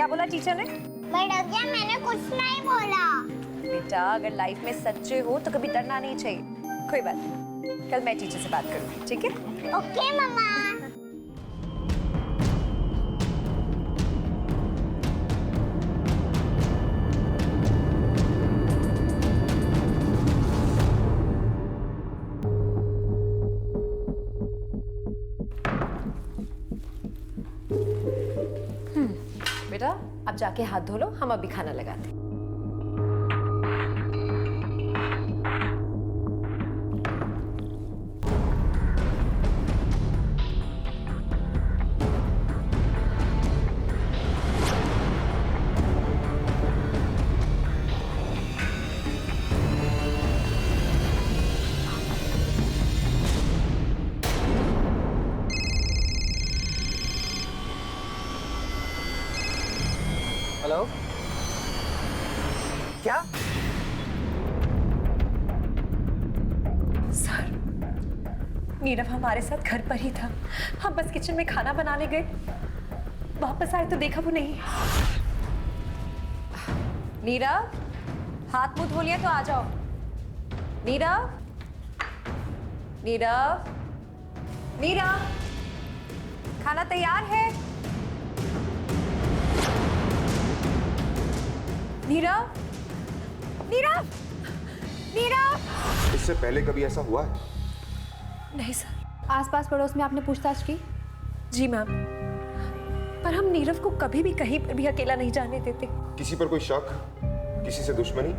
बोला टीचर ने? मैडम मैंने कुछ नहीं बोला। बेटा अगर लाइफ में सच्चे हो तो कभी डरना नहीं चाहिए। कोई बात नहीं, कल मैं टीचर से बात करूंगी, ठीक है? ओके मम्मा। बेटा अब जाके हाथ धो लो, हम अभी खाना लगाते हैं। हेलो, क्या? सर, नीरव हमारे साथ घर पर ही था। हम बस किचन में खाना बनाने गए, वापस आए तो देखा वो नहीं। नीरव, हाथ मुंह धो लिया तो आ जाओ। नीरव, नीरव, नीरव, खाना तैयार है? नीरव, नीरव, नीरव। इससे पहले कभी ऐसा हुआ है? नहीं सर। आसपास पड़ोस में आपने पूछताछ की? जी मैम, पर हम नीरव को कभी भी कहीं पर भी अकेला नहीं जाने देते। किसी पर कोई शक, किसी से दुश्मनी?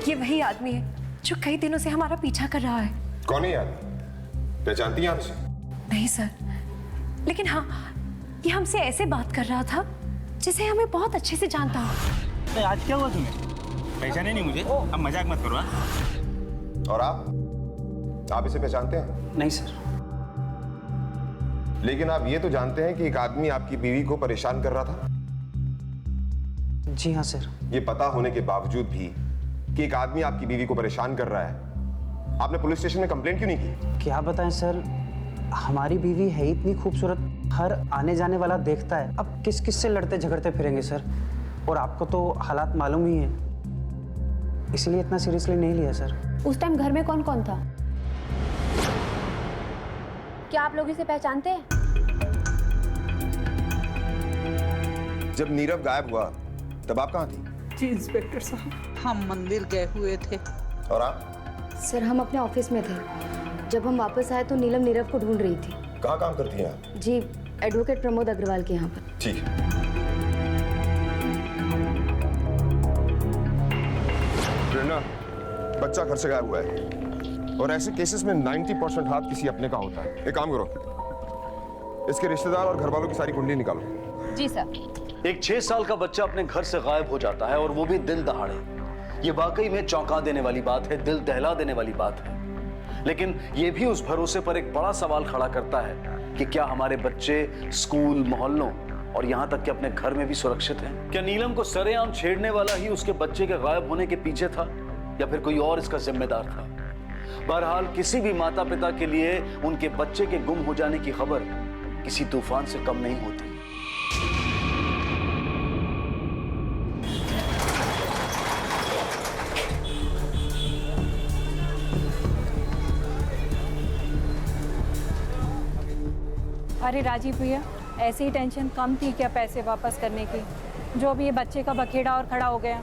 ये वही आदमी है जो कई दिनों से हमारा पीछा कर रहा है। कौन है यार? पहचानती हैं आप इसे? नहीं सर, लेकिन हाँ, ये हमसे ऐसे बात कर रहा था जिसे हमें बहुत अच्छे से जानता हो। तो आज क्या हुआ तुम्हें? पहचाने नहीं मुझे? अब मजाक मत करो। और आप इसे पहचानते हैं? नहीं सर। लेकिन आप ये तो जानते हैं कि एक आदमी आपकी बीवी को परेशान कर रहा था? जी हाँ सर। ये पता होने के बावजूद भी कि एक आदमी आपकी बीवी को परेशान कर रहा है, आपने पुलिस स्टेशन में कंप्लेंट क्यों नहीं की? क्या बताएं सर, हमारी बीवी है इतनी खूबसूरत, हर आने जाने वाला देखता है। अब किस किस से लड़ते झगड़ते फिरेंगे सर, और आपको तो हालात मालूम ही है, इसलिए इतना सीरियसली नहीं लिया सर। उस टाइम घर में कौन कौन था? क्या आप लोग इसे पहचानते हैं? जब नीरव गायब हुआ तब आप कहाँ थी? जी इंस्पेक्टर साहब, हम मंदिर गए हुए थे। और आप? सर हम अपने ऑफिस में थे। जब हम वापस आए तो नीलम नीरव को ढूंढ रही थी। कहाँ काम करती हैं आप? जी, एडवोकेट प्रमोद अग्रवाल के यहाँ पर। ठीक है। प्रेरणा, बच्चा घर से गायब हुआ है और ऐसे केसेस में 90% हाथ किसी अपने का होता है। एक काम करो, इसके रिश्तेदार और घर वालों की सारी कुंडली निकालो। जी सर। एक 6 साल का बच्चा अपने घर से गायब हो जाता है और वो भी दिन दहाड़े। ये वाकई में चौंका देने वाली बात है, दिल दहला देने वाली बात है। लेकिन ये भी उस भरोसे पर एक बड़ा सवाल खड़ा करता है कि क्या हमारे बच्चे स्कूल, मोहल्लों और यहाँ तक कि अपने घर में भी सुरक्षित हैं? क्या नीलम को सरेआम छेड़ने वाला ही उसके बच्चे के गायब होने के पीछे था या फिर कोई और इसका जिम्मेदार था? बहरहाल किसी भी माता पिता के लिए उनके बच्चे के गुम हो जाने की खबर किसी तूफान से कम नहीं होती। अरे राजीव भैया, ऐसी ही टेंशन कम थी क्या पैसे वापस करने की? जो अब ये बच्चे का बखेड़ा और खड़ा हो गया,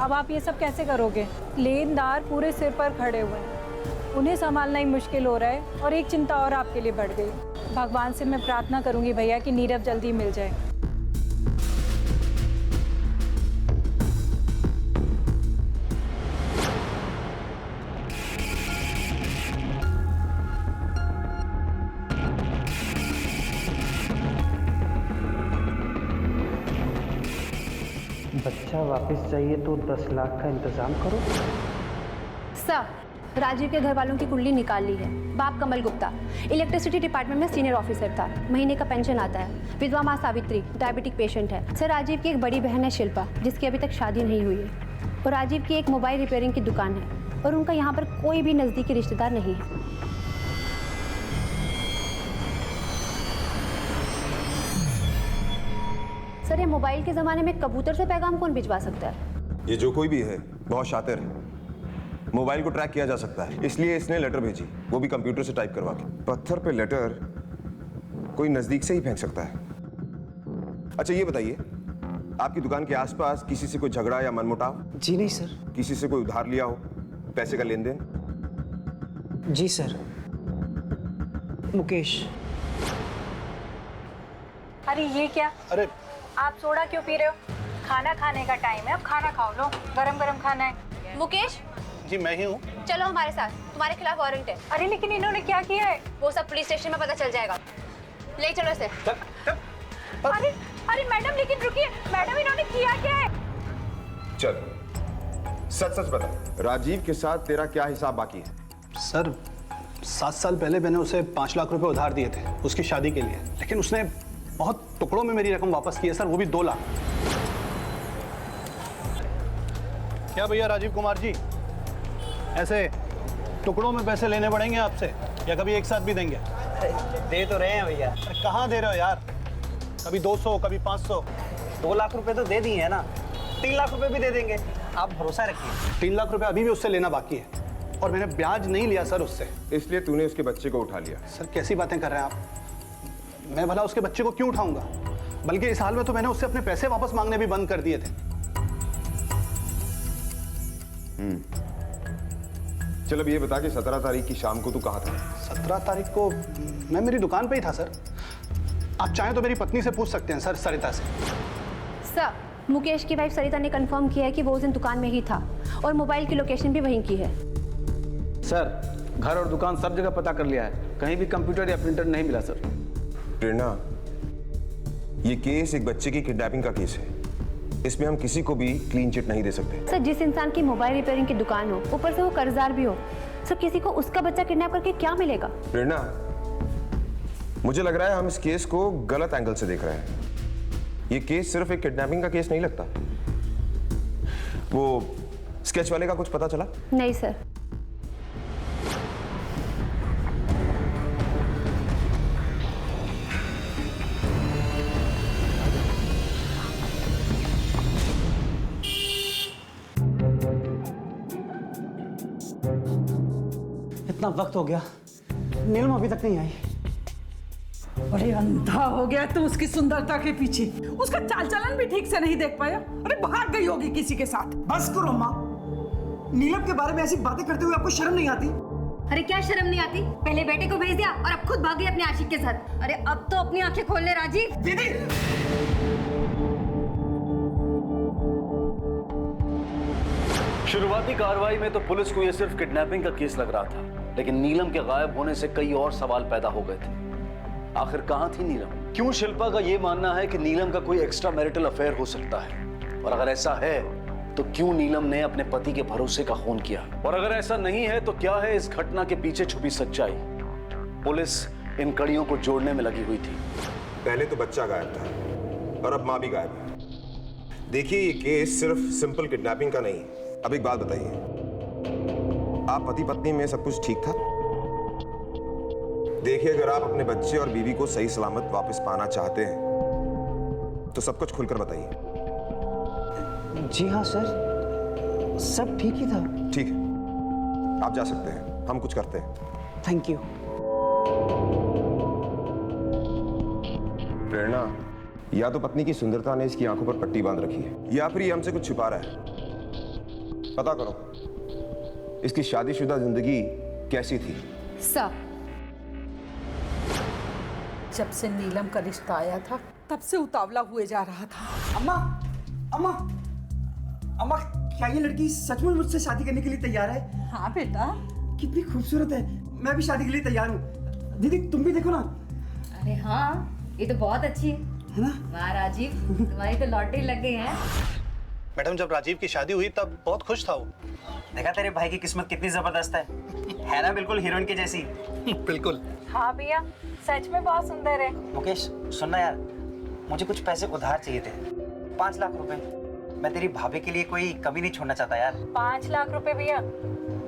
अब आप ये सब कैसे करोगे? लेनदार पूरे सिर पर खड़े हुए हैं, उन्हें संभालना ही मुश्किल हो रहा है और एक चिंता और आपके लिए बढ़ गई। भगवान से मैं प्रार्थना करूंगी भैया कि नीरव जल्दी मिल जाए। बच्चा वापस चाहिए तो 10 लाख का इंतजाम करो। सर, राजीव के घर वालों की कुंडली निकाल ली है। बाप कमल गुप्ता इलेक्ट्रिसिटी डिपार्टमेंट में सीनियर ऑफिसर था, महीने का पेंशन आता है। विधवा माँ सावित्री डायबिटिक पेशेंट है। सर, राजीव की एक बड़ी बहन है शिल्पा, जिसकी अभी तक शादी नहीं हुई है। और राजीव की एक मोबाइल रिपेयरिंग की दुकान है और उनका यहाँ पर कोई भी नज़दीकी रिश्तेदार नहीं है। सर, ये मोबाइल के ज़माने में कबूतर से पैगाम कौन भिजवा सकता है? ये जो कोई भी है बहुत शातिर है, मोबाइल को ट्रैक किया जा सकता है, इसलिए इसने लेटर भेजी, वो भी कंप्यूटर से टाइप करवा के। पत्थर पे लेटर कोई नजदीक से ही फेंक सकता है। अच्छा ये बताइए, आपकी दुकान के आसपास किसी से कोई झगड़ा या मनमुटाव? जी नहीं सर। किसी से कोई उधार लिया हो, पैसे का लेन देन? जी सर, मुकेश। अरे ये क्या? अरे आप सोडा क्यों पी रहे हो? खाना खाने का टाइम है, अब खाना खाओ। लो, गरम गरम खाना है। मुकेश, जी मैं ही हूँ। चलो हमारे साथ, तुम्हारे खिलाफ वारंट है। अरे लेकिन इन्होंने क्या किया है? वो सब पुलिस स्टेशन में पता चल जाएगा। ले चलो इसे। अरे अरे मैडम, लेकिन रुकिए मैडम, इन्होंने किया क्या है? चल सच सच बता, राजीव के साथ तेरा क्या हिसाब बाकी है? सर, 7 साल पहले मैंने उसे 5 लाख रुपए उधार दिए थे उसकी शादी के लिए, लेकिन उसने बहुत टुकड़ों में मेरी रकम वापस की है सर, वो भी 2 लाख। क्या भैया राजीव कुमार जी, ऐसे टुकड़ों में पैसे लेने पड़ेंगे आपसे या कभी एक साथ भी देंगे? दे तो रहे हैं भैया। अरे कहाँ दे रहे हो यार? कभी 200, कभी 500। 2 लाख रुपए तो दे दिए है ना, 3 लाख रुपए भी दे देंगे, आप भरोसा रखिए। 3 लाख रुपए अभी भी उससे लेना बाकी है और मैंने ब्याज नहीं लिया सर उससे। इसलिए तूने उसके बच्चे को उठा लिया? सर कैसी बातें कर रहे हैं आप? मैं भला उसके बच्चे को क्यों उठाऊंगा? बल्कि इस हाल में तो मैंने उससे अपने पैसे वापस मांगने भी बंद कर दिए थे। चल अब ये बता कि 17 तारीख की शाम को तू कहाँ था? 17 तारीख को मैं मेरी दुकान पे ही था सर। आप चाहें तो मेरी पत्नी से पूछ सकते हैं सर, सरिता से। सर, मुकेश की वाइफ सरिता ने कंफर्म किया है कि वो उस दिन दुकान में ही था और मोबाइल की लोकेशन भी वहीं की है। सर, घर और दुकान सब जगह पता कर लिया है, कहीं भी कंप्यूटर या प्रिंटर नहीं मिला सर। प्रेरणा, ये केस एक बच्चे की किडनैपिंग का केस है, इसमें हम किसी को भी क्लीन चिट नहीं दे सकते। सर, जिस इंसान की मोबाइल रिपेयरिंग की दुकान हो, ऊपर से वो कर्जदार भी हो, सर किसी को उसका बच्चा किडनैप करके क्या मिलेगा? प्रेरणा, मुझे लग रहा है हम इस केस को गलत एंगल से देख रहे हैं। ये केस सिर्फ एक किडनैपिंग का केस नहीं लगता। वो स्केच वाले का कुछ पता चला? नहीं सर। इतना वक्त हो गया, नीलम अभी तक नहीं आई। अरे अंधा हो गया तो उसकी सुंदरता के पीछे, उसका चाल चलन भी ठीक से नहीं देख पाया। अरे भाग गई होगी किसी के साथ। बस करो माँ, नीलम के बारे में ऐसी बातें करते हुए आपको शर्म नहीं आती? अरे क्या शर्म नहीं आती? पहले बेटे को भेज दिया और अब खुद भाग गई अपने आशिक के साथ। अरे अब तो अपनी आंखें खोल ले राजीव। दीदी, शुरुआती कार्रवाई में तो पुलिस को यह सिर्फ किडनैपिंग का केस लग रहा था, लेकिन नीलम के गायब होने से कई और सवाल पैदा हो गए थे। आखिर कहां थी नीलम? क्यों शिल्पा का यह मानना है कि नीलम का कोई एक्स्ट्रा मैरिटल अफेयर हो सकता है? और अगर ऐसा है तो क्यों नीलम ने अपने पति के भरोसे का खून किया? और अगर ऐसा नहीं है तो क्या है इस घटना के पीछे छुपी सच्चाई? पुलिस इन कड़ियों को जोड़ने में लगी हुई थी। पहले तो बच्चा गायब था और अब माँ भी गायब है। देखिए, ये केस सिर्फ सिंपल किडनैपिंग का नहीं। अब एक बात बताइए, आप पति पत्नी में सब कुछ ठीक था? देखिए, अगर आप अपने बच्चे और बीवी को सही सलामत वापस पाना चाहते हैं तो सब कुछ खुलकर बताइए। जी हाँ सर, सब ठीक ही था। ठीक है, आप जा सकते हैं, हम कुछ करते हैं। Thank you. प्रेरणा, या तो पत्नी की सुंदरता ने इसकी आंखों पर पट्टी बांध रखी है या फिर ये हमसे कुछ छिपा रहा है। पता करो इसकी शादीशुदा जिंदगी कैसी थी। सर, जब से नीलम का रिश्ता आया था तब से उतावला हुए जा रहा था। अम्मा, अम्मा, अम्मा, क्या ये लड़की सचमुच मुझसे शादी करने के लिए तैयार है? हाँ बेटा। कितनी खूबसूरत है, मैं भी शादी के लिए तैयार हूँ। दीदी तुम भी देखो ना। अरे हाँ, ये तो बहुत अच्छी है ना? वाह राजीव, तुम्हारी तो लॉटरी लग गई है। मैडम जब राजीव की शादी हुई तब बहुत खुश था वो। देखा तेरे भाई की किस्मत कितनी जबरदस्त है ना, बिल्कुल हीरोइन के जैसी। बिल्कुल। हाँ भैया, सच में बहुत सुंदर है। मुकेश सुनना यार, मुझे कुछ पैसे उधार चाहिए थे, 5 लाख रुपए। मैं तेरी भाभी के लिए कोई कमी नहीं छोड़ना चाहता यार। 5 लाख रुपए भैया?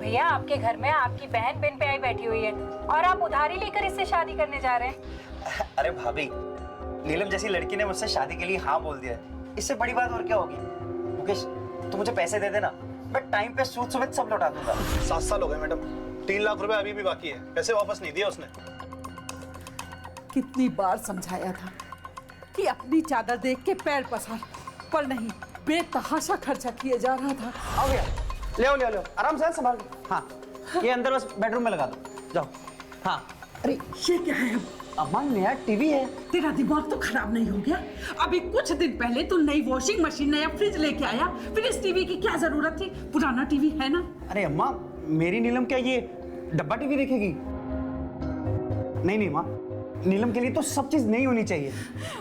भैया आपके घर में आपकी बहन बिन पे आई बैठी हुई है और आप उधारी लेकर इससे शादी करने जा रहे हैं। अरे भाभी, नीलम जैसी लड़की ने मुझसे शादी के लिए हाँ बोल दिया, इससे बड़ी बात और क्या होगी। मुकेश तू मुझे पैसे दे देना, मैं टाइम पे सूद समेत सब लौटा दूंगा। 7 साल हो गए मैडम, 3 लाख रुपए अभी भी बाकी है, पैसे वापस नहीं दिए उसने। कितनी बार समझाया था कि अपनी चादर देख के पैर पसार, पर नहीं, बेतहाशा खर्चा किए जा रहा था। आओ भैया, ले लो आराम से संभाल के। हाँ, ये अंदर बस बेडरूम में लगा दो, जाओ। हाँ। अरे ये क्या है? अम्मा नया टीवी है। तेरा दिमाग तो खराब नहीं हो गया? अभी कुछ दिन पहले तू नई वॉशिंग मशीन, नया फ्रिज लेके आया, फिर इस टीवी की क्या जरूरत थी? पुराना टीवी है ना। अरे अम्मा, मेरी नीलम क्या ये डब्बा टीवी देखेगी? नहीं माँ, नीलम के लिए तो सब चीज नई होनी चाहिए।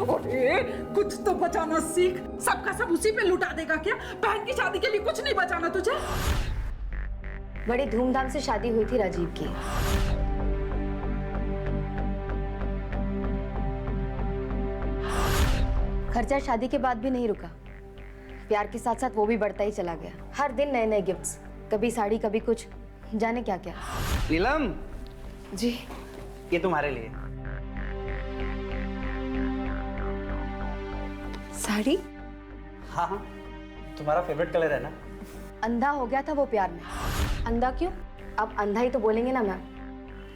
अरे कुछ तो बचाना सीख, सबका सब उसी पे लुटा देगा क्या? बहन की शादी के लिए कुछ नहीं बचाना तुझे? बड़ी धूमधाम से शादी हुई थी राजीव की। खर्चा शादी के बाद भी नहीं रुका, प्यार के साथ साथ वो भी बढ़ता ही चला गया। हर दिन नए नए गिफ्ट्स, कभी साड़ी कभी कुछ, जाने क्या क्या। नीलम जी, ये तुम्हारे लिए साड़ी। हाँ, तुम्हारा फेवरेट कलर है ना। अंधा हो गया था वो प्यार में। अंधा क्यों? अब अंधा ही तो बोलेंगे ना मैम।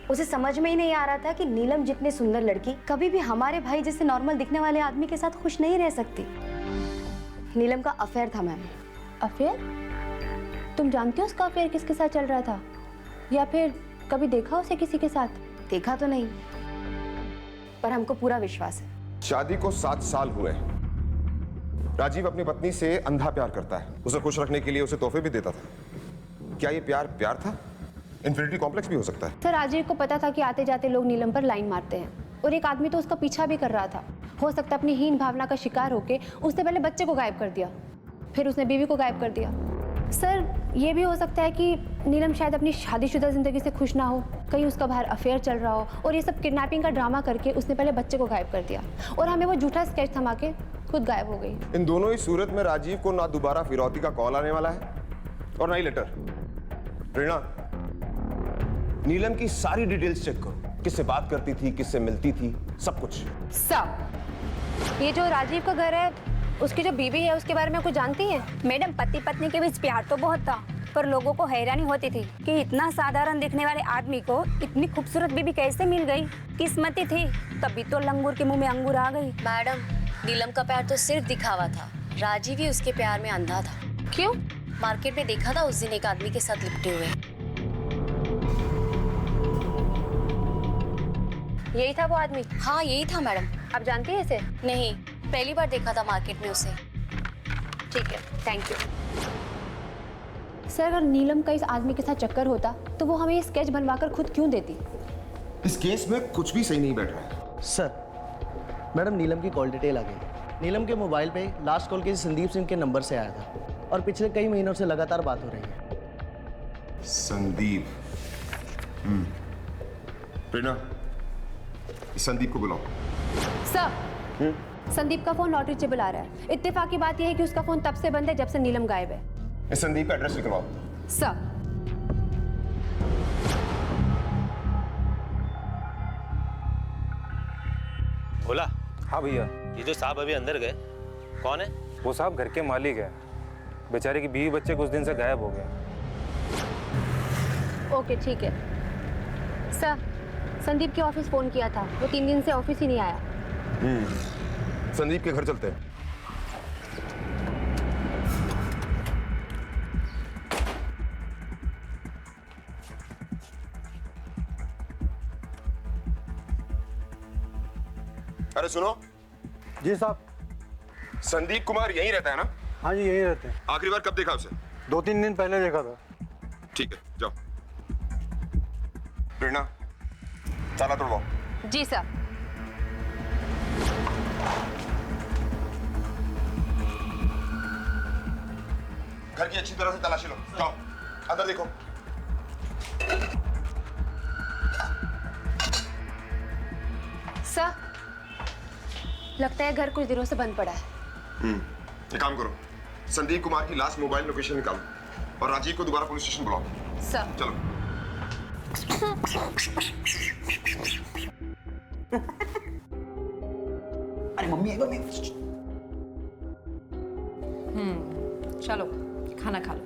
उसे समझ में ही नहीं आ रहा था कि नीलम जितनी सुंदर लड़की कभी भी हमारे भाई जैसे नॉर्मल दिखने वाले आदमी के साथ खुश नहीं रह सकती। नीलम का अफेयर था मैम। अफेयर? तुम जानती हो उसका अफेयर किसके साथ चल रहा था, या फिर कभी देखा उसे किसी के साथ? देखा तो नहीं, पर हमको पूरा विश्वास है। शादी को 7 साल हुए। राजीव अपनी पत्नी से अंधा प्यार करता है, उसे खुश रखने के लिए उसे तोहफे भी देता था। क्या ये प्यार था? इन्फिनिटी कॉम्प्लेक्स भी हो सकता है। सर, राजीव को पता था कि आते जाते लोग नीलम पर लाइन मारते हैं, और एक आदमी तो उसका पीछा भी कर रहा था। हो सकता है अपनी हीन भावना का शिकार होके उसने पहले बच्चे को गायब कर दिया, फिर उसने बीवी को गायब कर दिया। सर, ये भी हो सकता है कि नीलम शायद अपनी शादीशुदा जिंदगी से खुश ना हो, कहीं उसका बाहर अफेयर चल रहा हो, और ये सब किडनैपिंग का ड्रामा करके उसने पहले बच्चे को गायब कर दिया, और हमें वो झूठा स्केच थमा के खुद गायब हो गई। इन दोनों ही सूरत में राजीव को ना दोबारा फिरौती का कॉल आने वाला है और ना ही लेटर। प्रेरणा, नीलम की सारी डिटेल्स चेक करो, किससे बात करती थी, किससे मिलती थी, सब कुछ। सब। ये जो राजीव का घर है, उसकी जो बीवी है, उसके बारे में कुछ जानती है? मैडम, पति पत्नी के बीच प्यार तो बहुत था, पर लोगों को हैरानी होती थी कि इतना साधारण दिखने वाले आदमी को इतनी खूबसूरत बीवी कैसे मिल गई। किस्मती थी, तभी तो लंगूर के मुंह में अंगूर आ गई। मैडम, नीलम का प्यार तो सिर्फ दिखावा था, राजीव ही उसके प्यार में अंधा था। क्यों? मार्केट में देखा था उस दिन एक आदमी के साथ लिपटे हुए। यही था वो आदमी? हाँ, यही था मैडम। आप जानती है इसे? नहीं, पहली बार देखा था मार्केट में उसे। ठीक है, थैंक यू। सर, अगर नीलम का इस आदमी के साथ चक्कर होता तो वो हमें ये स्केच बनवाकर खुद क्यों देती? इस केस में कुछ भी सही नहीं बैठ रहा है। सर, मैडम नीलम की कॉल डिटेल आ गई। नीलम के मोबाइल पे लास्ट कॉल किसी संदीप सिंह के नंबर से आया था, और पिछले कई महीनों से लगातार बात हो रही है। संदीप। प्रेरणा, संदीप को बुलाओ। सर, संदीप का फोन नॉट रीचेबल आ रहा है। इत्तेफाक की बात यह है कि उसका फोन तब से बंद है जब से नीलम गायब है। इस संदीप का एड्रेस निकलवाओ। सर। बोला? हाँ भैया। ये जो साहब अभी अंदर गए, कौन है? वो साहब घर के मालिक है, बेचारे की बीवी बच्चे कुछ दिन से गायब हो गए। ओके, ठीक है। सर, संदीप के ऑफिस फोन किया था, वो 3 दिन से ऑफिस ही नहीं आया। संदीप के घर चलते हैं। अरे सुनो। जी साहब। संदीप कुमार यहीं रहता है ना? हाँ जी, यहीं रहते हैं। आखिरी बार कब देखा उसे? 2-3 दिन पहले देखा था। ठीक है, जाओ। प्रेरणा, ताला तोड़वाओ। जी सर। घर की अच्छी तरह से तलाशी लो। जाओ अंदर देखो। सर, लगता है घर कुछ दिनों से बंद पड़ा है। एक काम करो, संदीप कुमार की लास्ट मोबाइल लोकेशन निकालो और राजीव को दोबारा पुलिस स्टेशन बुलाओ। सर। चलो। अरे मम्मी चलो खाना खा लो।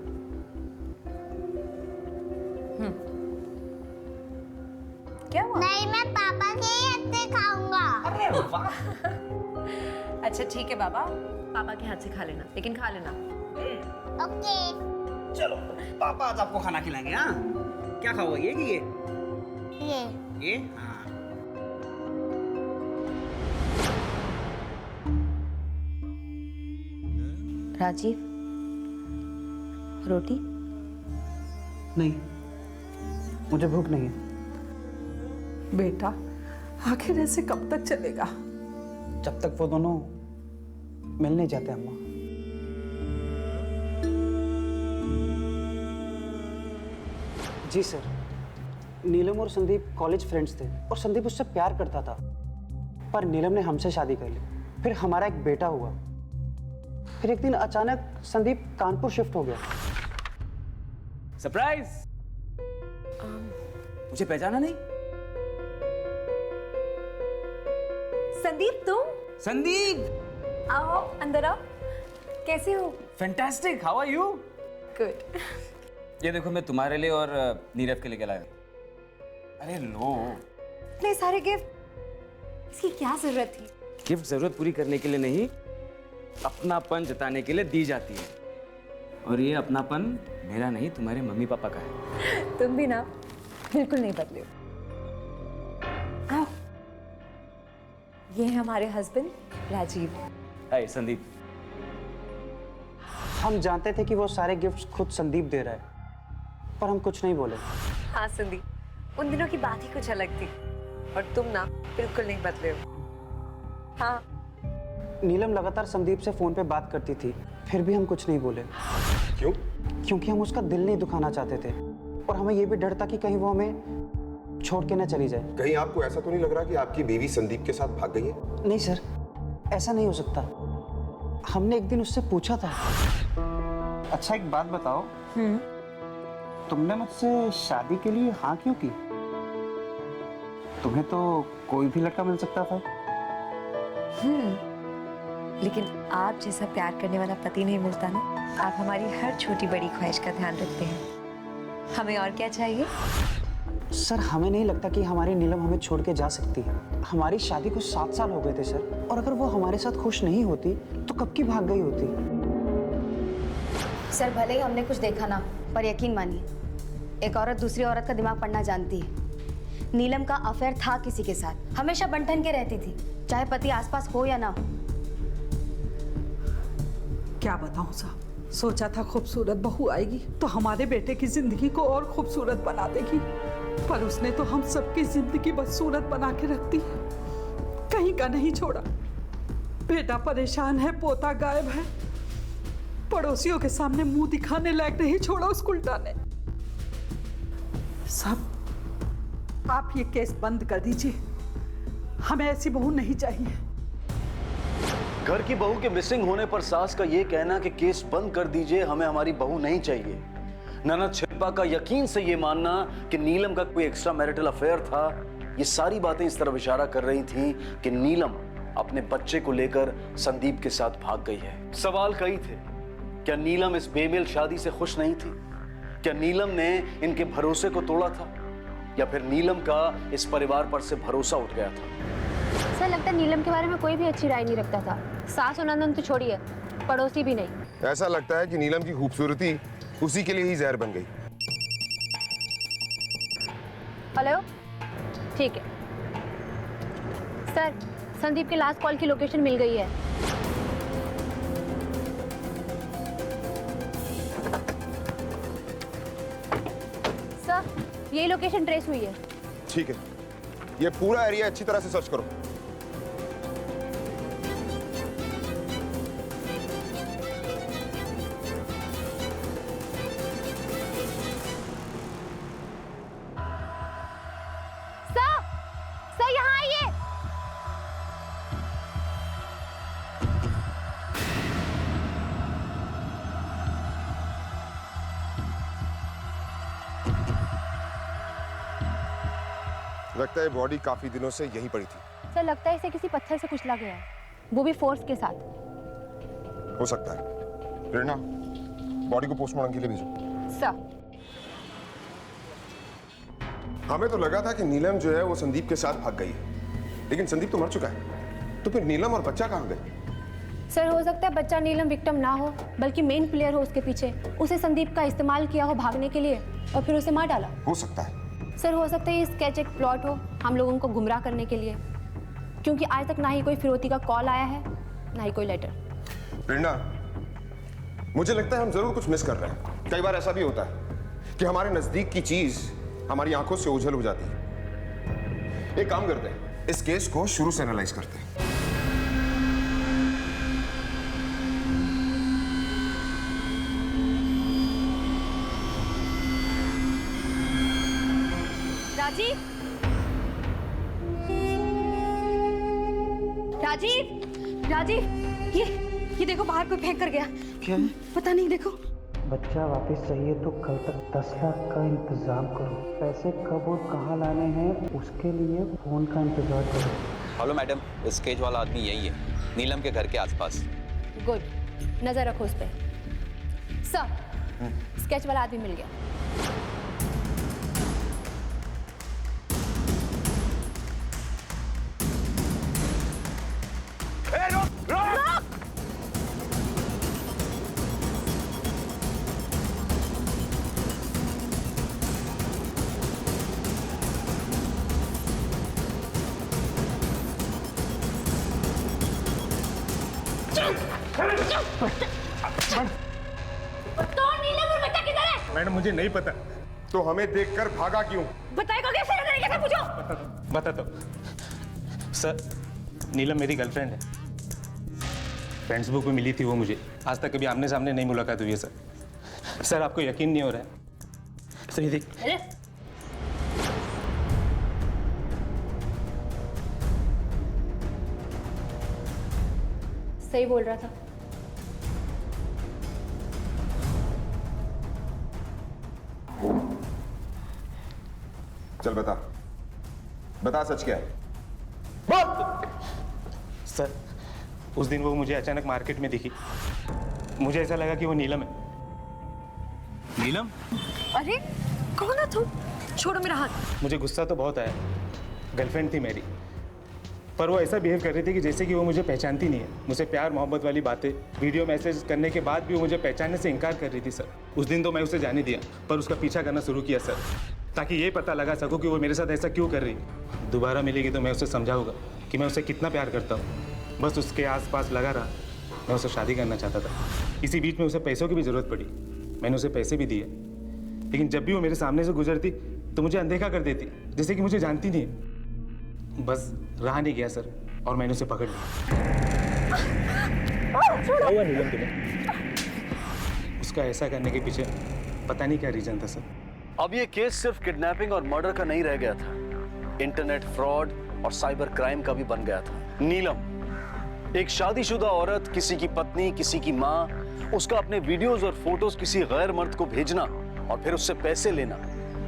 क्या हुआ? नहीं, मैं पापा के ही हाथ से खाऊंगा। अरे वाह। अच्छा ठीक है बाबा, पापा के हाथ से खा लेना, लेकिन खा लेना। ओके। चलो पापा आज आपको खाना खिलाएंगे। हाँ, क्या खाओगे, ये कि ये? हाँ। राजीव, रोटी? नहीं, मुझे भूख नहीं है। बेटा, आखिर ऐसे कब तक चलेगा? जब तक वो दोनों मिल नहीं जाते अम्मा। जी सर, नीलम और संदीप कॉलेज फ्रेंड्स थे और संदीप उससे प्यार करता था, पर नीलम ने हमसे शादी कर ली। फिर हमारा एक बेटा हुआ। फिर एक दिन अचानक संदीप कानपुर शिफ्ट हो गया। सरप्राइज! मुझे पहचाना नहीं? संदीप तुम? संदीप! आओ अंदर आओ। कैसे हो? Fantastic, how are you? Good. ये देखो मैं तुम्हारे लिए और नीरव के लिए लाया। अरे लो। इतने सारे गिफ्ट, इसकी क्या जरूरत थी? गिफ्ट जरूरत पूरी करने के लिए नहीं, अपनापन जताने के लिए दी जाती है। और ये अपनापन मेरा नहीं, तुम्हारे मम्मी पापा का है। तुम भी ना बिल्कुल नहीं बदले हो। आओ, ये है हमारे हस्बैंड राजीव। हाय संदीप। हम जानते थे कि वो सारे गिफ्ट्स खुद संदीप दे रहा है, पर हम कुछ नहीं बोले। हाँ संदीप, उन दिनों की बात ही कुछ अलग थी और तुम ना बिल्कुल नहीं बदले हो। हाँ। नीलम लगातार संदीप से फोन पे बात करती थी, फिर भी हम कुछ नहीं बोले। क्यों? क्योंकि हम उसका दिल नहीं दुखाना चाहते थे और हमें ये भी डर था कि कहीं वो हमें छोड़ के ना चली जाए। कहीं आपको ऐसा तो नहीं लग रहा कि आपकी बीवी संदीप के साथ भाग गई है? नहीं सर, ऐसा नहीं हो सकता। हमने एक दिन उससे पूछा था। अच्छा एक बात बताओ, तुमने मुझसे शादी के लिए हाँ क्यों की? तुम्हें तो कोई भी लड़का मिल सकता था। लेकिन आप जैसा प्यार करने वाला पति नहीं मिलता ना। आप हमारी हर छोटी बड़ी ख्वाहिश का ध्यान रखते हैं। हमें और क्या चाहिए? सर हमें नहीं लगता कि हमारी नीलम हमें छोड़ के जा सकती है। हमारी शादी को 7 साल हो गए थे सर, और अगर वो हमारे साथ खुश नहीं होती तो कब की भाग गई होती। सर भले ही हमने कुछ देखा ना, पर यकीन मानिए, एक औरत दूसरी औरत का दिमाग पढ़ना जानती है। नीलम का अफेयर था किसी के साथ, हमेशा बंटन के रहती थी, चाहे पति आसपास हो या ना हो। क्या बताऊं साहब, सोचा था खूबसूरत बहू आएगी तो हमारे बेटे की जिंदगी को और खूबसूरत बना देगी, पर उसने तो हम सबकी जिंदगी बदसूरत बना के रख दी। कहीं का नहीं छोड़ा। बेटा परेशान है, पोता गायब है, पड़ोसियों के सामने मुंह दिखाने लायक नहीं छोड़ा उस उल्टा ने। साहब आप ये केस बंद कर दीजिए, हमें ऐसी बहू नहीं चाहिए। घर की बहू के मिसिंग होने पर सास का यह कहना कि केस बंद कर दीजिए, हमें हमारी बहू नहीं चाहिए। ननद शिल्पा का यकीन से यह मानना कि नीलम का कोई एक्स्ट्रा मैरिटल अफेयर था, ये सारी बातें इस तरफ इशारा कर रही थीं कि नीलम अपने बच्चे को लेकर संदीप के साथ भाग गई है। सवाल कई थे। क्या नीलम इस बेमेल शादी से खुश नहीं थी? क्या नीलम ने इनके भरोसे को तोड़ा था, या फिर नीलम का इस परिवार पर से भरोसा उठ गया था? सर लगता है नीलम के बारे में कोई भी अच्छी राय नहीं रखता था। सास और नंदन तो छोड़िए, पड़ोसी भी नहीं। ऐसा लगता है कि नीलम की खूबसूरती उसी के लिए ही जहर बन गई। हेलो, ठीक है सर, संदीप के लास्ट कॉल की लोकेशन मिल गई है। सर ये लोकेशन ट्रेस हुई है। ठीक है, ये पूरा एरिया अच्छी तरह से सर्च करो। लगता है बॉडी काफी दिनों से यहीं पड़ी थी। सर लगता है इसे किसी पत्थर से कुचला गया है, वो भी फोर्स के साथ। हो सकता है। प्रेरणा, बॉडी को पोस्टमार्टम के लिए भेजो। सर हमें तो लगा था कि नीलम जो है वो संदीप के साथ भाग गई है, लेकिन संदीप तो मर चुका है। तो फिर नीलम और बच्चा कहाँ गए? सर हो सकता है बच्चा नीलम विक्टिम ना हो, बल्कि मेन प्लेयर हो उसके पीछे। उसे संदीप का इस्तेमाल किया हो भागने के लिए और फिर उसे मार डाला। हो सकता है। सर हो सकता है ये स्केच एक प्लॉट हो हम लोगों को गुमराह करने के लिए, क्योंकि आज तक ना ही कोई फिरौती का कॉल आया है ना ही कोई लेटर। प्रेरणा, मुझे लगता है हम जरूर कुछ मिस कर रहे हैं। कई बार ऐसा भी होता है कि हमारे नजदीक की चीज हमारी आंखों से ओझल हो जाती है। एक काम करते हैं, इस केस को शुरू से एनालाइज करते हैं। राजीव, राजीव, राजीव, ये देखो बाहर कोई फेंक कर गया। क्या? पता नहीं, देखो। बच्चा वापस चाहिए तो कल तक 10 लाख का इंतजाम करो। पैसे कब और कहाँ लाने हैं उसके लिए फोन का इंतजार करो। हेलो मैडम, स्केच वाला आदमी यही है, नीलम के घर के आसपास। गुड, नजर रखो उस पे। सर, स्केच वाला आदमी मिल गया। तो नीलम और बच्चा किधर है? मैडम मुझे नहीं पता। तो हमें देखकर भागा क्यों? बताएगा कैसे? कैसे पूछो? बता दो सर, नीलम मेरी गर्लफ्रेंड है। फेसबुक पे मिली थी वो मुझे। आज तक कभी आमने सामने नहीं मुलाकात हुई है सर। सर आपको यकीन नहीं हो रहा है? सर ये देख। सही बोल रहा था। चल बता, बता सच क्या है? सर उस दिन वो मुझे अचानक मार्केट में दिखी। मुझे ऐसा लगा कि वो नीलम है। नीलम? अरे कौन है तुम? छोड़ो मेरा हाथ। मुझे गुस्सा तो बहुत आया। गर्लफ्रेंड थी मेरी, पर वो ऐसा बिहेव कर रही थी कि जैसे कि वो मुझे पहचानती नहीं है। मुझे प्यार मोहब्बत वाली बातें वीडियो मैसेज करने के बाद भी वो मुझे पहचानने से इनकार कर रही थी सर। उस दिन तो मैं उसे जाने दिया, पर उसका पीछा करना शुरू किया सर, ताकि ये पता लगा सकूं कि वो मेरे साथ ऐसा क्यों कर रही है। दोबारा मिलेगी तो मैं उसे समझाऊंगा कि मैं उसे कितना प्यार करता हूँ। बस उसके आसपास लगा रहा। मैं उसे शादी करना चाहता था। इसी बीच में उसे पैसों की भी ज़रूरत पड़ी। मैंने उसे पैसे भी दिए, लेकिन जब भी वो मेरे सामने से गुजरती तो मुझे अनदेखा कर देती, जैसे कि मुझे जानती नहीं है। बस रहा नहीं गया सर, और मैंने उसे पकड़ लिया। नीलम तुम्हें? उसका ऐसा करने के पीछे पता नहीं क्या रीजन था सर। अब ये केस सिर्फ किडनैपिंग और मर्डर का नहीं रह गया था, इंटरनेट फ्रॉड और साइबर क्राइम का भी बन गया था। नीलम, एक शादीशुदा औरत, किसी की पत्नी, किसी की माँ, उसका अपने वीडियोस और फोटोज किसी गैर मर्द को भेजना और फिर उससे पैसे लेना,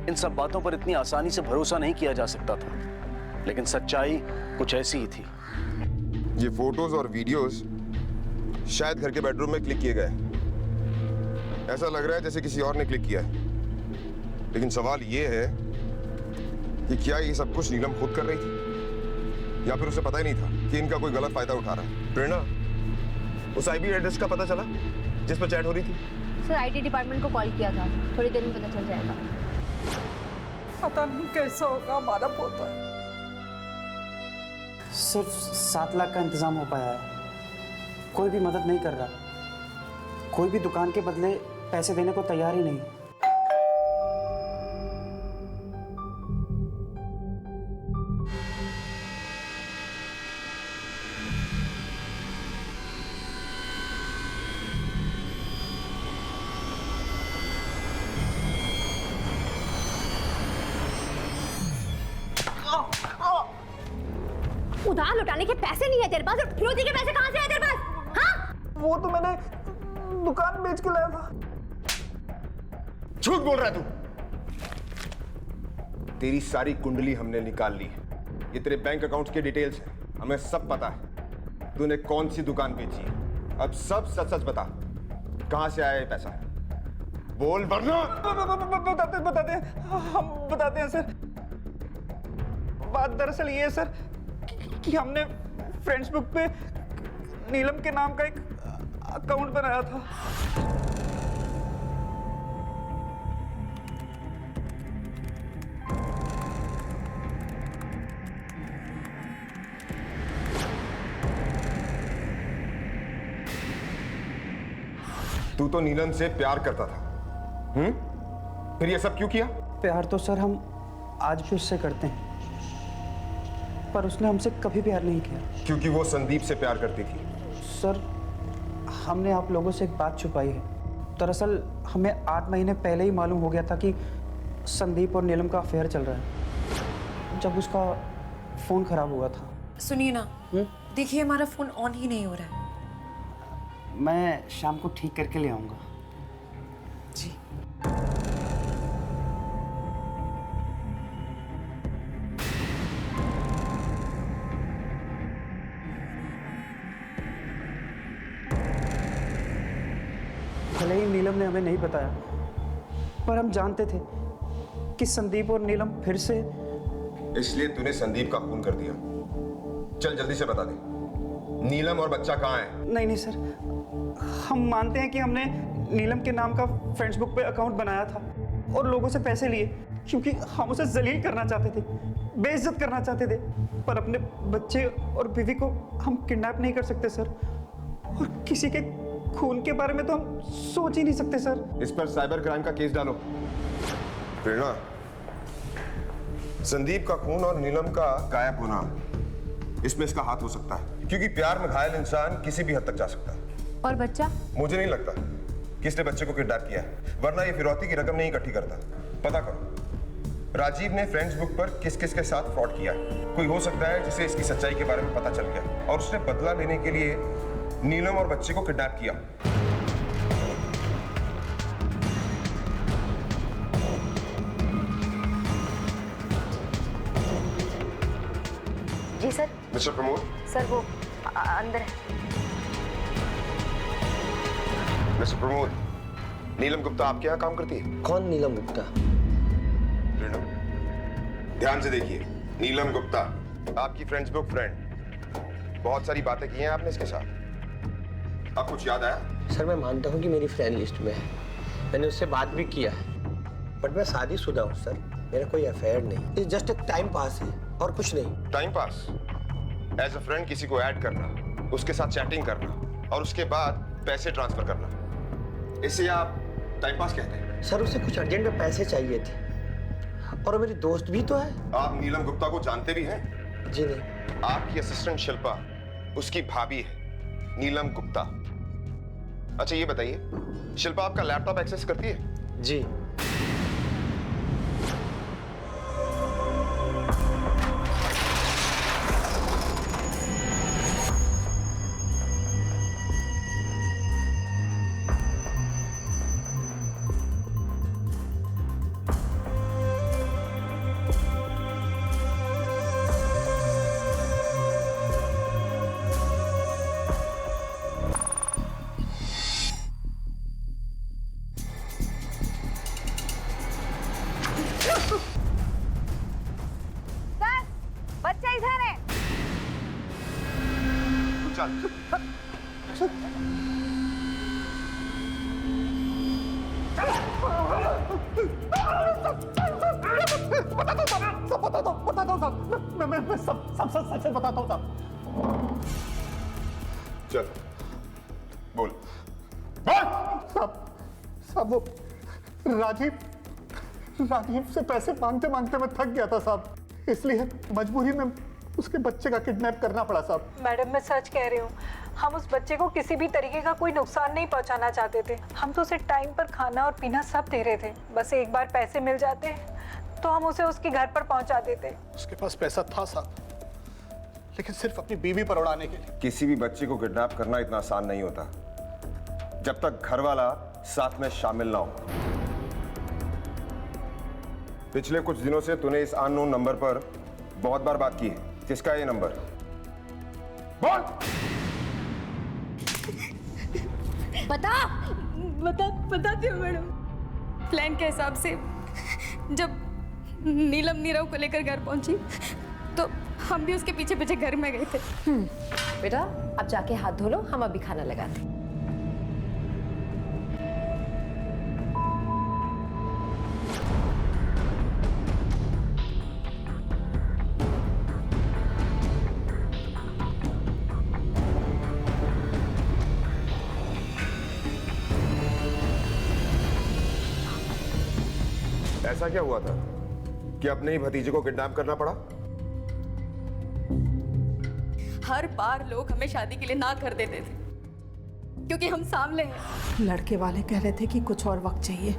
इन सब बातों पर इतनी आसानी से भरोसा नहीं किया जा सकता था। लेकिन सच्चाई कुछ ऐसी ही थी। ये फोटोज और वीडियोस शायद घर के बेडरूम में क्लिक किए गए। ऐसा लग रहा है जैसे किसी और ने क्लिक किया है। लेकिन सवाल ये है कि क्या ये सब कुछ नीलम खुद कर रही थी, या फिर उसे पता ही नहीं था कि इनका कोई गलत फायदा उठा रहा है। प्रेरणा, उस आईपी एड्रेस का पता चला जिस पर चैट हो रही थी? सर आईटी डिपार्टमेंट को कॉल किया था, थोड़ी देर में पता चल जाएगा। पता नहीं कैसा होगा हमारा पोता। सिर्फ 7 लाख का इंतजाम हो पाया है। कोई भी मदद नहीं कर रहा। कोई भी दुकान के बदले पैसे देने को तैयार ही नहीं। उधार लौटाने के पैसे नहीं है तेरे पास, और फिरौती के पैसे कहाँ से आए तेरे पास? हाँ? वो तो मैंने दुकान बेच के लाया था। झूठ बोल रहा है तू। तेरी सारी कुंडली हमने निकाल ली है। ये तेरे बैंक अकाउंट के डिटेल्स हैं, हमें सब पता है तूने कौन सी दुकान बेची है। अब सब सच सच बता, कहां से आया ये पैसा? बोल वरना। बताते हम बताते हैं सर। बात दरअसल ये है सर कि हमने फ्रेंड्स बुक पे नीलम के नाम का एक अकाउंट बनाया था। तू तो नीलम से प्यार करता था, फिर ये सब क्यों किया? प्यार तो सर हम आज भी उससे करते हैं, पर उसने हमसे कभी प्यार नहीं किया। क्योंकि वो संदीप से प्यार करती थी। सर हमने आप लोगों से एक बात छुपाई है। दरअसल हमें 8 महीने पहले ही मालूम हो गया था कि संदीप और नीलम का अफेयर चल रहा है, जब उसका फ़ोन खराब हुआ था। सुनिए ना, देखिए हमारा फ़ोन ऑन ही नहीं हो रहा है। मैं शाम को ठीक करके ले आऊँगा। जी। भले ही नीलम ने हमें नहीं बताया, पर हम जानते थे कि संदीप और नीलम फिर से। इसलिए तूने संदीप का खून कर दिया। चल जल्दी से बता दे, नीलम और बच्चा कहाँ है? नहीं सर, हम मानते हैं कि हमने नीलम के नाम का फ्रेंड्स बुक पे अकाउंट बनाया था और लोगों से पैसे लिए, क्योंकि हम उसे जलील करना चाहते थे, बेइज्जत करना चाहते थे। पर अपने बच्चे और बीवी को हम किडनैप नहीं कर सकते सर, और किसी के खून के बारे में तो हम सोच ही नहीं सकते सर। इस पर साइबर क्राइम का केस डालो। प्रेरणा, संदीप का खून और नीलम का गायब होना, इसमें इसका हाथ हो सकता है, क्योंकि प्यार में घायल इंसान किसी भी हद तक जा सकता है। और बच्चा? मुझे नहीं लगता किसने बच्चे को किडनैप किया है, वरना ये फिरौती की रकम नहीं इकट्ठी करता। पता करो राजीव ने फ्रेंड्स बुक पर किस किस के साथ फ्रॉड किया है। कोई हो सकता है जिसे इसकी सच्चाई के बारे में पता चल गया और उसने बदला लेने के लिए नीलम और बच्चे को किडनैप किया। जी सर। मिस्टर प्रमोद। सर वो अंदर है। मिस्टर प्रमोद, नीलम गुप्ता आपके यहाँ काम करती है? कौन नीलम गुप्ता? ध्यान से देखिए, नीलम गुप्ता आपकी फ्रेंड्स बुक फ्रेंड, बहुत सारी बातें की हैं आपने इसके साथ। अब कुछ याद आया? सर मैं मानता हूँ कि मेरी फ्रेंड लिस्ट में है, मैंने उससे बात भी किया है, बट मैं शादीशुदा हूँ सर, मेरा कोई अफेयर नहीं। ये जस्ट एक टाइम पास है और कुछ नहीं। Time pass? As a friend किसी को ऐड करना, उसके साथ चैटिंग करना और उसके बाद पैसे ट्रांसफर करना, इसे आप टाइम पास कहते हैं? सर उसे कुछ अर्जेंट में पैसे चाहिए थे और मेरी दोस्त भी तो है। आप नीलम गुप्ता को जानते भी हैं? जी नहीं। आपकी असिस्टेंट शिल्पा उसकी भाभी है, नीलम गुप्ता। अच्छा ये बताइए, शिल्पा आपका लैपटॉप एक्सेस करती है? जी। बच्चा इधर है। चल। मैं सब सच बताता हूँ साहब। चल बोल। साहब वो राजीव से पैसे मांगते मांगते मैं थक गया था साहब, इसलिए मजबूरी में उसके बच्चे का किडनैप करना पड़ा साहब। मैडम मैं सच कह रही हूँ, हम उस बच्चे को किसी भी तरीके का कोई नुकसान नहीं पहुँचाना चाहते थे। हम तो उसे टाइम पर खाना और पीना सब दे रहे थे, बस एक बार पैसे मिल जाते तो हम उसे उसके घर पर पहुँचा देते। उसके पास पैसा था साहब, लेकिन सिर्फ अपनी बीवी पर उड़ाने के लिए। किसी भी बच्चे को किडनैप करना इतना आसान नहीं होता जब तक घर वाला साथ में शामिल ना हो। पिछले कुछ दिनों से तूने इस अननोन नंबर पर बहुत बार बात की है। किसका है ये नंबर? बोल। बताती हूँ मैडम। प्लान के हिसाब से जब नीलम नीरव को लेकर घर पहुंची तो हम भी उसके पीछे पीछे घर में गए थे। बेटा अब जाके हाथ धो लो, हम अभी खाना लगाते हैं। ऐसा क्या हुआ था कि अपने ही भतीजे को किडनैप करना पड़ा? हर बार लोग हमें शादी के लिए ना कर देते थे क्योंकि हम सांवले हैं। लड़के वाले कह रहे थे कि कुछ और वक्त चाहिए,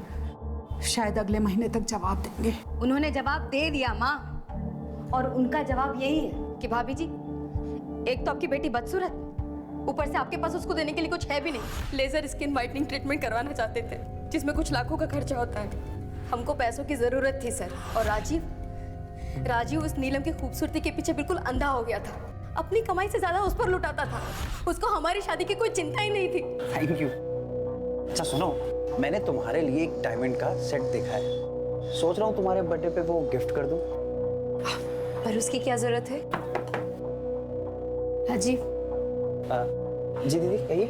शायद अगले महीने तक जवाब देंगे। उन्होंने जवाब दे दिया माँ, और उनका जवाब यही है कि भाभी जी, एक तो आपकी बेटी बदसूरत, ऊपर से आपके पास उसको देने के लिए कुछ है भी नहीं। लेजर स्किन वाइटनिंग ट्रीटमेंट करवाना चाहते थे जिसमें कुछ लाखों का खर्चा होता है। हमको पैसों की जरूरत थी सर, और राजीव उस नीलम की खूबसूरती के पीछे बिल्कुल अंधा हो गया था। अपनी कमाई से ज्यादा उस पर लुटाता था। उसको हमारी शादी की कोई चिंता ही नहीं थी। Thank you. अच्छा सुनो, मैंने तुम्हारे लिए एक डायमंड का सेट देखा है, सोच रहा हूँ तुम्हारे बर्थडे पे वो गिफ्ट कर दूं। पर उसकी क्या जरूरत है? राजीव। जी दीदी कहिए।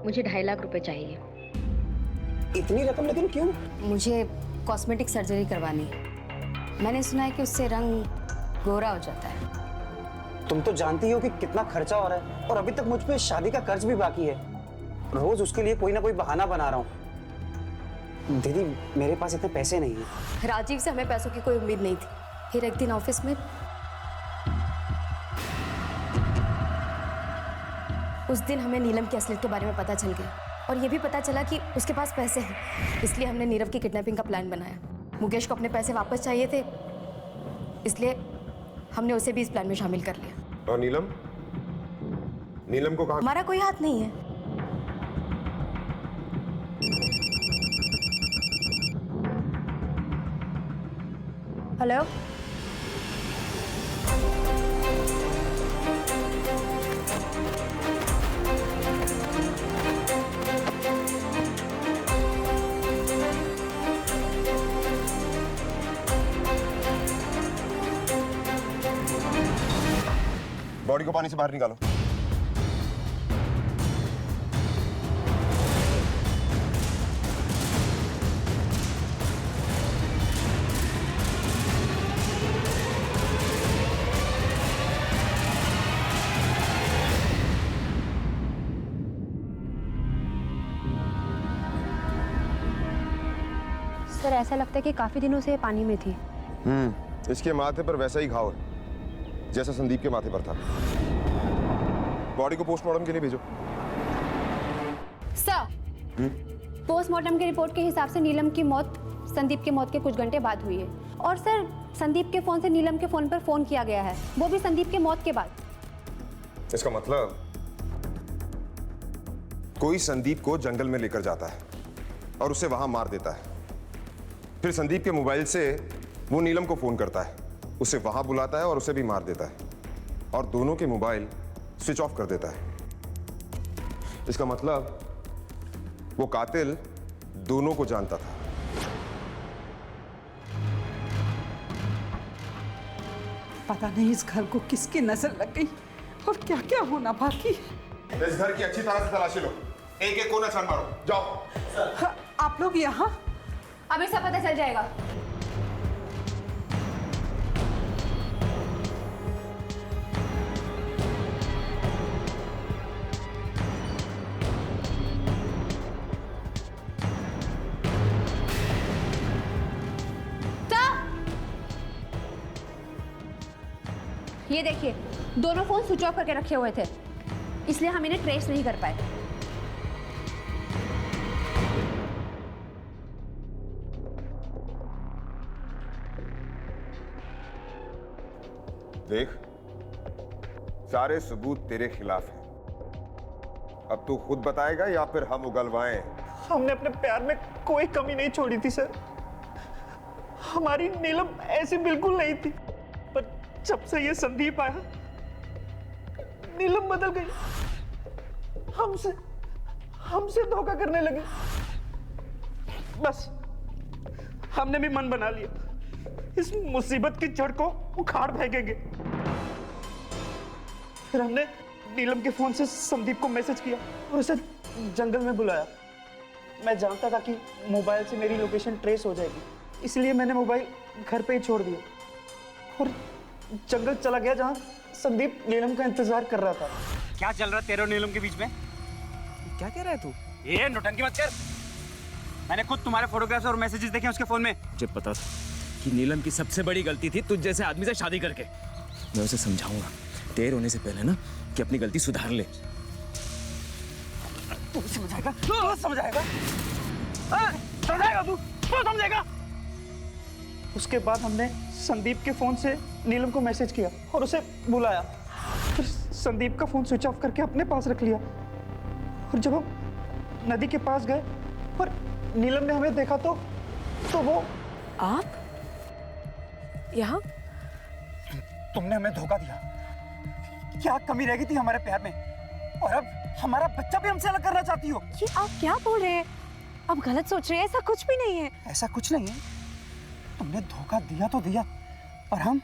मुझे 2.5 लाख रुपए चाहिए। इतनी रकम लेकिन क्यों? मुझे कॉस्मेटिक सर्जरी करवानी है। मैंने सुना है कि उससे रंग गोरा हो जाता है। तुम तो जानती हो कि कितना खर्चा हो रहा है, और अभी तक मुझ पे शादी का कर्ज भी बाकी है। रोज उसके लिए कोई ना कोई बहाना बना रहा हूँ। दीदी मेरे पास इतने पैसे नहीं है। राजीव से हमें पैसों की कोई उम्मीद नहीं थी। फिर एक दिन ऑफिस में उस दिन हमें नीलम की असलियत के बारे में पता चल गया, और ये भी पता चला कि उसके पास पैसे हैं। इसलिए हमने नीरव की किडनैपिंग का प्लान बनाया। मुकेश को अपने पैसे वापस चाहिए थे, इसलिए हमने उसे भी इस प्लान में शामिल कर लिया। और नीलम को कहाँ? हमारा कोई हाथ नहीं है। हेलो, बॉडी को पानी से बाहर निकालो। सर ऐसा लगता है कि काफी दिनों से ये पानी में थी। इसके माथे पर वैसा ही घाव है जैसा संदीप के माथे पर था। बॉडी को पोस्टमार्टम के लिए भेजो। सर, पोस्टमार्टम की रिपोर्ट के हिसाब से नीलम की मौत संदीप की मौत के कुछ घंटे बाद हुई है। और सर, संदीप के फोन से नीलम के फोन पर फोन किया गया है, वो भी संदीप के मौत के बाद। इसका मतलब कोई संदीप को जंगल में लेकर जाता है और उसे वहां मार देता है। फिर संदीप के मोबाइल से वो नीलम को फोन करता है, उसे वहां बुलाता है और उसे भी मार देता है, और दोनों के मोबाइल स्विच ऑफ कर देता है। इसका मतलब वो कातिल दोनों को जानता था। पता नहीं इस घर को किसकी नजर लग गई और क्या क्या होना बाकी है। इस घर की अच्छी तरह से तलाशी लो, एक एक कोना छान मारो। जाओ। हाँ, आप लोग यहाँ? अभी सब पता चल जाएगा। ये देखिए, दोनों फोन स्विच ऑफ करके रखे हुए थे, इसलिए हम इन्हें ट्रेस नहीं कर पाए। देख, सारे सबूत तेरे खिलाफ हैं। अब तू खुद बताएगा या फिर हम उगलवाएं? हमने अपने प्यार में कोई कमी नहीं छोड़ी थी सर। हमारी नीलम ऐसी बिल्कुल नहीं थी, पर जब से ये संदीप आया नीलम बदल गई, हमसे धोखा करने लगी। बस हमने भी मन बना लिया, इस मुसीबत की जड़ को उखाड़ फेंकेंगे। फिर हमने नीलम के फोन से संदीप को मैसेज किया और उसे जंगल में बुलाया। मैं जानता था कि मोबाइल से मेरी लोकेशन ट्रेस हो जाएगी, इसलिए मैंने मोबाइल घर पे ही छोड़ दिया और जंगल चला गया जहां संदीप नीलम का इंतजार कर रहा था। क्या चल रहा है तेरे और नीलम के बीच में? क्या कह रहा है तू? ये नौटंकी मत कर। मैंने खुद तुम्हारे फोटोग्राफ्स और मैसेजेस देखे उसके फोन में। मुझे पता था कि नीलम की सबसे बड़ी गलती थी तुझ जैसे आदमी से शादी करके। मैं उसे समझाऊंगा देर होने से पहले ना कि अपनी गलती सुधार ले। तू समझाएगा? तू समझाएगा? समझाएगा तू? तू समझेगा? उसके बाद हमने संदीप के फोन से नीलम को मैसेज किया और उसे बुलाया। फिर संदीप का फोन स्विच ऑफ करके अपने पास रख लिया और जब हम नदी के पास गए और नीलम ने हमें देखा तो वो आप यहाँ? तुमने हमें धोखा दिया। क्या कमी रह गई थी हमारे प्यार में, और अब हमारा बच्चा भी हमसे अलग करना चाहती हो? ये आप क्या बोल रहे हैं? आप गलत सोच रहे हैं, ऐसा कुछ भी नहीं है। ऐसा कुछ नहीं है। तुमने धोखा दिया तो दिया, पर हम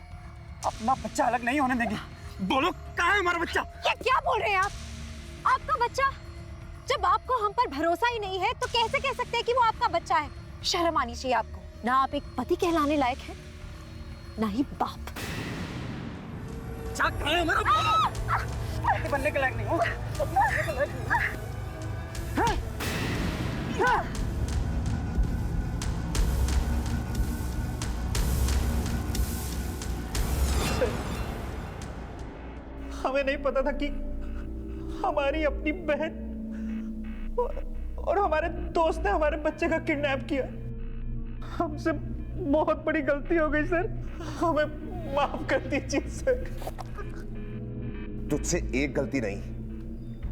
अपना बच्चा अलग नहीं होने देंगे। बोलो कहाँ है हमारा बच्चा? ये क्या बोल रहे हैं आप? आपका बच्चा? जब आपको हम पर भरोसा ही नहीं है तो कैसे कह सकते हैं कि वो आपका बच्चा है? शर्म आनी चाहिए आपको। ना आप एक पति कहलाने लायक हैं, ना ही बाप। कहाँ है हमारा पति बनने के लायक नहीं हो। हमें नहीं पता था कि हमारी अपनी बहन और हमारे दोस्त ने हमारे बच्चे का किडनैप किया। हमसे बहुत बड़ी गलती हो गई सर, हमें माफ कर दीजिए सर। तुझसे एक गलती नहीं,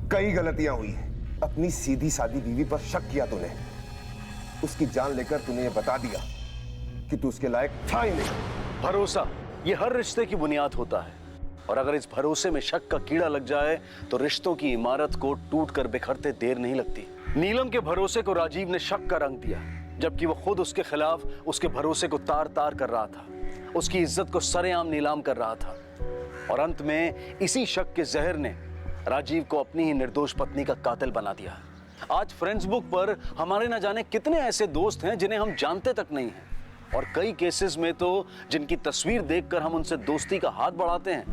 कई गलतियां हुई हैं। अपनी सीधी सादी बीवी पर शक किया तूने, उसकी जान लेकर तूने ये बता दिया कि तू उसके लायक था ही नहीं। भरोसा ये हर रिश्ते की बुनियाद होता है, और अगर इस भरोसे में शक का कीड़ा लग जाए तो रिश्तों की इमारत को टूटकर बिखरते देर नहीं लगती। नीलम के भरोसे को राजीव ने शक का रंग दिया, जबकि वो खुद उसके खिलाफ उसके भरोसे को तार तार कर रहा था, उसकी इज्जत को सरेआम नीलाम कर रहा था, और अंत में इसी शक के जहर ने राजीव को अपनी ही निर्दोष पत्नी का कातिल बना दिया। आज फ्रेंड्स बुक पर हमारे न जाने कितने ऐसे दोस्त हैं जिन्हें हम जानते तक नहीं हैं, और कई केसेस में तो जिनकी तस्वीर देखकर हम उनसे दोस्ती का हाथ बढ़ाते हैं,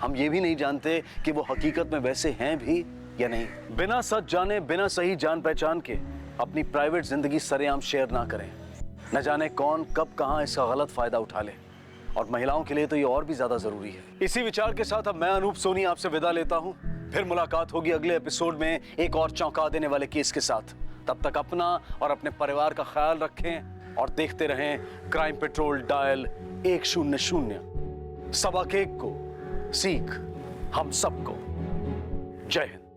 हम ये भी नहीं जानते कि वो हकीकत में वैसे हैं भी या नहीं। बिना सच जाने, बिना सही जान पहचान के अपनी प्राइवेट जिंदगी सरेआम शेयर ना करें। न जाने कौन कब कहां इसका गलत फायदा उठा ले, और महिलाओं के लिए तो ये और भी ज्यादा जरूरी है। इसी विचार के साथ अब मैं अनूप सोनी आपसे विदा लेता हूं। फिर मुलाकात होगी अगले एपिसोड में एक और चौंका देने वाले केस के साथ। तब तक अपना और अपने परिवार का ख्याल रखें और देखते रहें क्राइम पेट्रोल डायल 100। सबक एक को सीख हम सबको। जय हिंद।